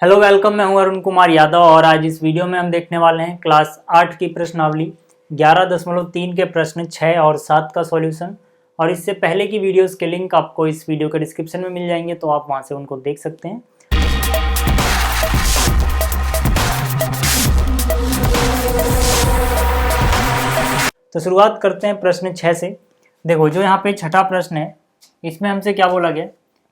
Hello welcome, मैं हूं अरुण कुमार यादव और आज इस वीडियो में हम देखने वाले हैं क्लास 8 की प्रश्नावली 11.3 के प्रश्न 6 और 7 का सॉल्यूशन। और इससे पहले की वीडियोस के लिंक आपको इस वीडियो के डिस्क्रिप्शन में मिल जाएंगे, तो आप वहां से उनको देख सकते हैं। तो शुरुआत करते हैं प्रश्न 6 से। देखो, जो यहाँ पे छठा प्रश्न है, इसमें हमसे क्या बोला गया?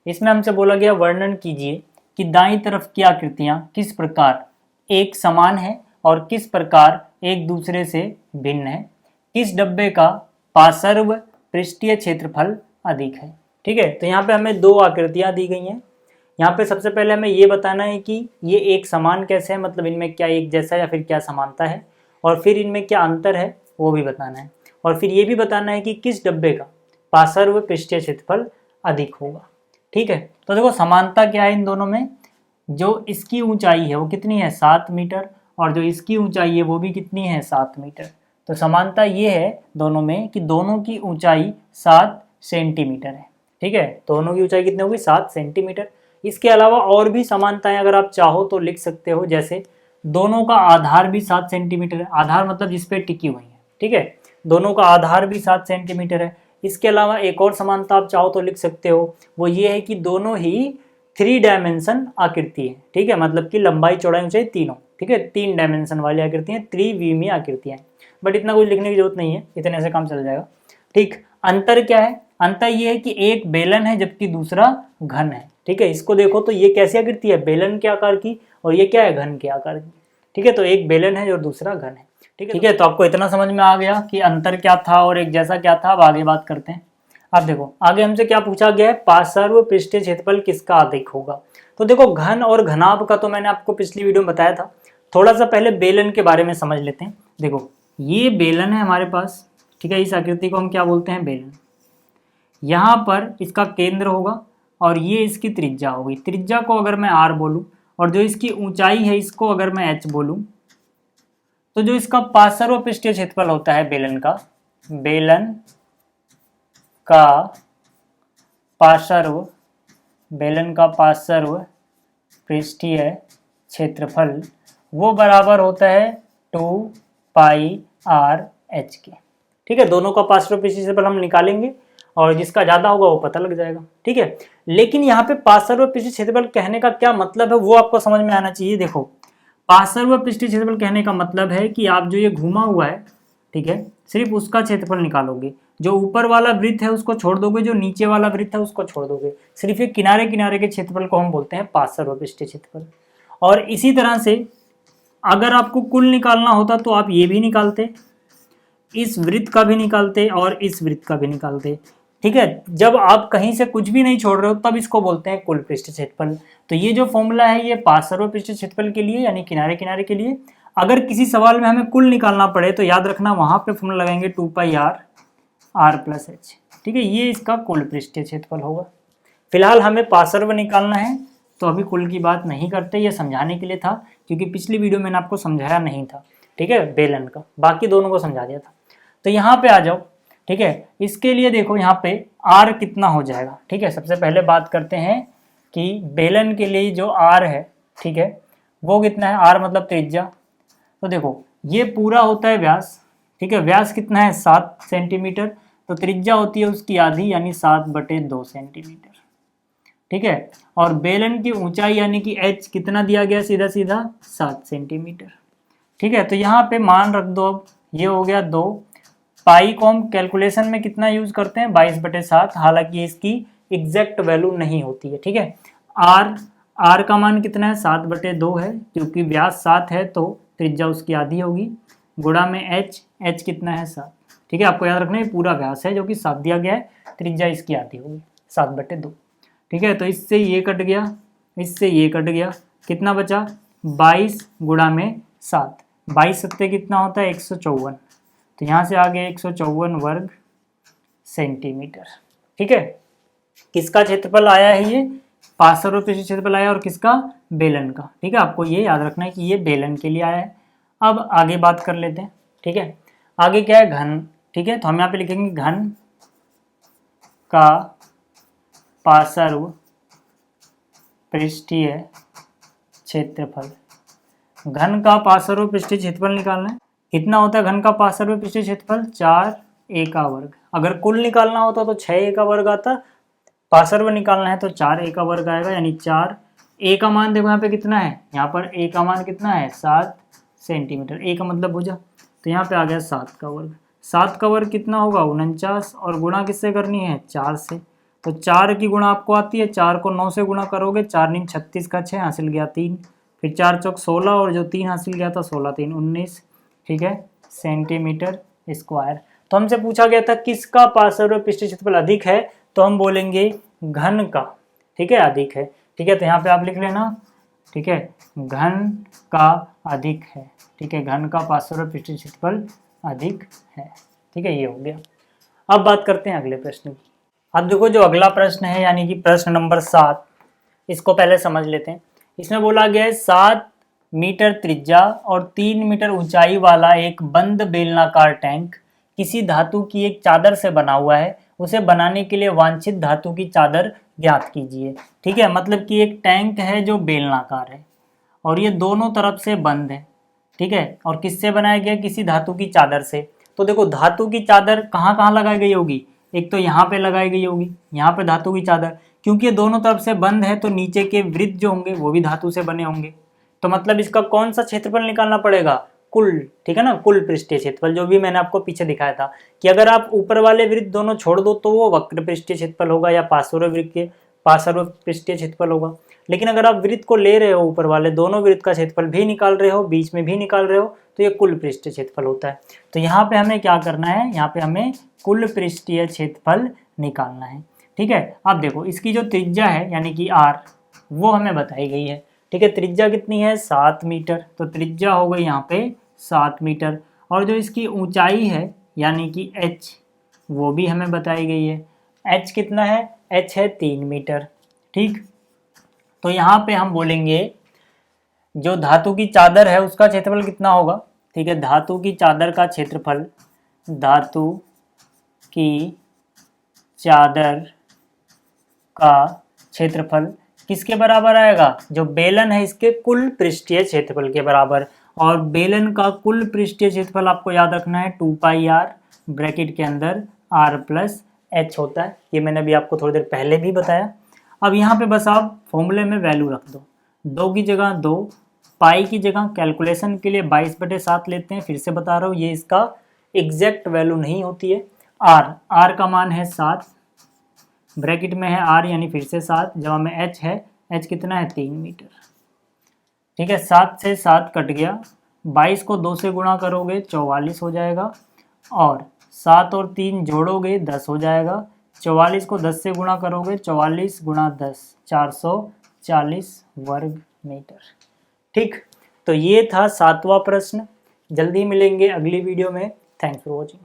इसमें हमसे बोला गया वर्णन कीजिए कि दाईं तरफ की आकृतियां किस प्रकार एक समान है और किस प्रकार एक दूसरे से भिन्न है। किस डब्बे का पार्श्व पृष्ठीय क्षेत्रफल अधिक है। ठीक है, तो यहाँ पे हमें दो आकृतियां दी गई हैं। यहाँ पे सबसे पहले हमें ये बताना है कि ये एक समान कैसे है, मतलब इनमें क्या एक जैसा या फिर क्या समानता है, और फिर इनमें क्या अंतर है वो भी बताना है। और फिर ये भी बताना है कि किस डब्बे का पार्श्व पृष्ठीय क्षेत्रफल अधिक होगा। ठीक है, तो देखो समानता क्या है इन दोनों में। जो इसकी ऊंचाई है वो कितनी है, 7 मीटर, और जो इसकी ऊंचाई है वो भी कितनी है, 7 मीटर। तो समानता ये है दोनों में कि दोनों की ऊंचाई 7 सेंटीमीटर है। ठीक है, दोनों की ऊंचाई कितनी होगी, 7 सेंटीमीटर। इसके अलावा और भी समानताएं अगर आप चाहो तो लिख सकते हो, जैसे दोनों का आधार भी 7 सेंटीमीटर है। आधार मतलब जिसपे टिकी हुई है। ठीक है, दोनों का आधार भी 7 सेंटीमीटर है। इसके अलावा एक और समानता आप चाहो तो लिख सकते हो, वो ये है कि दोनों ही 3 डायमेंशन आकृति है। ठीक है, मतलब कि लंबाई चौड़ाई ऊंचाई तीनों, ठीक है, 3 डायमेंशन वाली आकृति है, त्रिविमीय आकृतियां हैं। बट इतना कुछ लिखने की जरूरत नहीं है, इतने से काम चल जाएगा। ठीक, अंतर क्या है? अंतर ये है कि एक बेलन है जबकि दूसरा घन है। ठीक है, इसको देखो तो ये कैसी आकृति है, बेलन के आकार की, और ये क्या है, घन के आकार की। ठीक है, तो एक बेलन है और दूसरा घन है। ठीक है, तो आपको इतना समझ में आ गया कि अंतर क्या था और एक जैसा क्या था। अब आगे बात करते हैं। अब देखो आगे हमसे क्या पूछा गया है, पार्श्व पृष्ठीय क्षेत्रफल किसका अधिक होगा। तो देखो घन और घनाभ का तो मैंने आपको पिछली वीडियो में बताया था। थोड़ा सा पहले बेलन के बारे में समझ लेते हैं। देखो ये बेलन है हमारे पास। ठीक है, इस आकृति को हम क्या बोलते हैं, बेलन। यहाँ पर इसका केंद्र होगा और ये इसकी त्रिज्या होगी। त्रिज्या को अगर मैं r बोलूँ और जो इसकी ऊंचाई है इसको अगर मैं h बोलूँ, तो जो इसका पार्श्व पृष्ठीय क्षेत्रफल होता है बेलन का पार्श्व पृष्ठीय क्षेत्रफल वो बराबर होता है 2πr/h के। ठीक है, दोनों का पार्श्व पृष्ठीय क्षेत्रफल हम निकालेंगे और जिसका ज्यादा होगा वो पता लग जाएगा। ठीक है, लेकिन यहाँ पे पार्श्व पृष्ठीय क्षेत्रफल कहने का क्या मतलब है वो आपको समझ में आना चाहिए। देखो पार्श्व पृष्ठीय क्षेत्रफल कहने का मतलब है कि आप जो ये घुमा हुआ है, ठीक है, सिर्फ उसका क्षेत्रफल निकालोगे। जो ऊपर वाला वृत्त है उसको छोड़ दोगे, जो नीचे वाला वृत्त है उसको छोड़ दोगे। सिर्फ ये किनारे किनारे के क्षेत्रफल को हम बोलते हैं पार्श्व पृष्ठीय क्षेत्रफल। और इसी तरह से अगर आपको कुल निकालना होता तो आप ये भी निकालते, इस वृत्त का भी निकालते और इस वृत्त का भी निकालते। ठीक है, जब आप कहीं से कुछ भी नहीं छोड़ रहे हो तब इसको बोलते हैं कुल पृष्ठीय क्षेत्रफल। तो ये जो फॉर्मूला है ये पार्श्व पृष्ठीय क्षेत्रफल के लिए यानी किनारे किनारे के लिए। अगर किसी सवाल में हमें कुल निकालना पड़े तो याद रखना वहां पे फॉर्मूला लगाएंगे 2πr+h। ठीक है, ये इसका कुल पृष्ठीय क्षेत्रफल होगा। फिलहाल हमें पार्श्व निकालना है तो अभी कुल की बात नहीं करते, ये समझाने के लिए था क्योंकि पिछली वीडियो मैंने आपको समझाया नहीं था। ठीक है, बेलन का, बाकी दोनों को समझा दिया था। तो यहाँ पे आ जाओ। ठीक है, इसके लिए देखो यहाँ पे r कितना हो जाएगा। ठीक है, सबसे पहले बात करते हैं कि बेलन के लिए जो r है, ठीक है, वो कितना है, r मतलब त्रिज्या। तो देखो ये पूरा होता है व्यास। ठीक है, व्यास कितना है, 7 सेंटीमीटर। तो त्रिज्या होती है उसकी आधी यानी 7/2 सेंटीमीटर। ठीक है, और बेलन की ऊंचाई यानी कि h कितना दिया गया, सीधा सीधा 7 सेंटीमीटर। ठीक है, तो यहाँ पे मान रख दो। अब ये हो गया 2 पाई को हम कैलकुलेशन में कितना यूज करते हैं, 22/7। हालांकि इसकी एग्जैक्ट वैल्यू नहीं होती है। ठीक है, r का मान कितना है, 7/2 है, क्योंकि व्यास 7 है तो त्रिज्या उसकी आधी होगी, गुणा में h कितना है, 7। ठीक है, आपको याद रखना है पूरा व्यास है जो कि 7 दिया गया है, त्रिज्या इसकी आधी होगी 7/2। ठीक है, तो इससे ये कट गया, इससे ये कट गया, कितना बचा, 22 गुणा में 7। 22 सत्ते कितना होता है, 154। तो यहाँ से आ गया 154 वर्ग सेंटीमीटर। ठीक है, किसका क्षेत्रफल आया है, ये पार्श्व पृष्ठीय क्षेत्रफल आया और किसका, बेलन का। ठीक है, आपको ये याद रखना है कि ये बेलन के लिए आया है। अब आगे बात कर लेते हैं। ठीक है, आगे क्या है, घन। ठीक है, तो हम यहाँ पे लिखेंगे घन का पार्श्व पृष्ठीय क्षेत्रफल। घन का पार्श्व पृष्ठीय क्षेत्रफल निकालना है। कितना होता है घन का पार्श्व पृष्ठीय क्षेत्रफल? 4a का वर्ग। अगर कुल निकालना होता तो 6a का वर्ग आता, पार्श्व निकालना है तो 4a का वर्ग आएगा, यानी 4a का मान देखो यहाँ पे कितना है, यहाँ पर a का मान कितना है 7 सेंटीमीटर, a का मतलब भुजा, तो यहाँ पे आ गया 7 का वर्ग। 7 का वर्ग कितना होगा 49, और गुणा किससे करनी है 4 से, तो 4 की गुणा आपको आती है, 4 को 9 से गुणा करोगे, 4 9 36 का 6 हासिल गया 3, फिर 4 चौक 16 और जो 3 हासिल गया था 16 3 19, ठीक है, सेंटीमीटर स्क्वायर। तो हमसे पूछा गया था किसका पार्श्व पृष्ठीय क्षेत्रफल अधिक है, तो हम बोलेंगे घन का, ठीक है, अधिक है, ठीक है, तो यहाँ पे आप लिख लेना, ठीक है, घन का अधिक है, ठीक है, घन का पार्श्व पृष्ठीय क्षेत्रफल अधिक है, ठीक है, ये हो गया। अब बात करते हैं अगले प्रश्न की। अब देखो जो अगला प्रश्न है यानी कि प्रश्न नंबर 7, इसको पहले समझ लेते हैं। इसमें बोला गया है 7 मीटर त्रिज्या और 3 मीटर ऊंचाई वाला एक बंद बेलनाकार टैंक किसी धातु की एक चादर से बना हुआ है, उसे बनाने के लिए वांछित धातु की चादर ज्ञात कीजिए। ठीक है, मतलब कि एक टैंक है जो बेलनाकार है और ये दोनों तरफ से बंद है, ठीक है, और किससे बनाया गया? किसी धातु की चादर से। तो देखो धातु की चादर कहाँ कहाँ लगाई गई होगी, एक तो यहाँ पे लगाई गई होगी, यहाँ पे धातु की चादर, क्योंकि ये दोनों तरफ से बंद है तो नीचे के वृत्त जो होंगे वो भी धातु से बने होंगे, तो मतलब इसका कौन सा क्षेत्रफल निकालना पड़ेगा? कुल, ठीक है ना, कुल पृष्ठीय क्षेत्रफल, जो भी मैंने आपको पीछे दिखाया था कि अगर आप ऊपर वाले वृत्त दोनों छोड़ दो तो वो वक्र पृष्ठीय क्षेत्रफल होगा या पार्श्व पृष्ठीय क्षेत्रफल होगा। लेकिन अगर आप वृत्त को ले रहे हो, ऊपर वाले दोनों वृत्त का क्षेत्रफल भी निकाल रहे हो, बीच में भी निकाल रहे हो, तो ये कुल पृष्ठीय क्षेत्रफल होता है। तो यहाँ पे हमें क्या करना है, यहाँ पे हमें कुल पृष्ठीय क्षेत्रफल निकालना है। ठीक है, अब देखो इसकी जो त्रिज्या है यानी कि r, वो हमें बताई गई है। ठीक है, त्रिज्या कितनी है 7 मीटर, तो त्रिज्या हो गई यहाँ पे 7 मीटर, और जो इसकी ऊंचाई है यानी कि h, वो भी हमें बताई गई है। h कितना है? h है 3 मीटर। ठीक, तो यहाँ पे हम बोलेंगे जो धातु की चादर है उसका क्षेत्रफल कितना होगा? ठीक है, धातु की चादर का क्षेत्रफल, धातु की चादर का क्षेत्रफल किसके बराबर आएगा? जो बेलन है इसके कुल पृष्ठीय क्षेत्रफल के बराबर, और बेलन का कुल पृष्ठीय क्षेत्रफल आपको याद रखना है 2πr ब्रैकेट के अंदर r प्लस h होता है। ये मैंने अभी आपको थोड़ी देर पहले भी बताया। अब यहाँ पे बस आप फॉर्मूले में वैल्यू रख दो, 2 की जगह 2, पाई की जगह कैलकुलेशन के लिए 22/7 लेते हैं। फिर से बता रहा हूँ ये इसका एग्जैक्ट वैल्यू नहीं होती है। r का मान है 7, ब्रैकेट में है r यानी फिर से 7, जवाब में h है, h कितना है 3 मीटर। ठीक है, 7 से 7 कट गया, 22 को 2 से गुणा करोगे 44 हो जाएगा, और 7 और 3 जोड़ोगे 10 हो जाएगा, 44 को 10 से गुणा करोगे 44 गुणा 10 440 वर्ग मीटर। ठीक, तो ये था 7वां प्रश्न। जल्दी मिलेंगे अगली वीडियो में। Thanks for watching.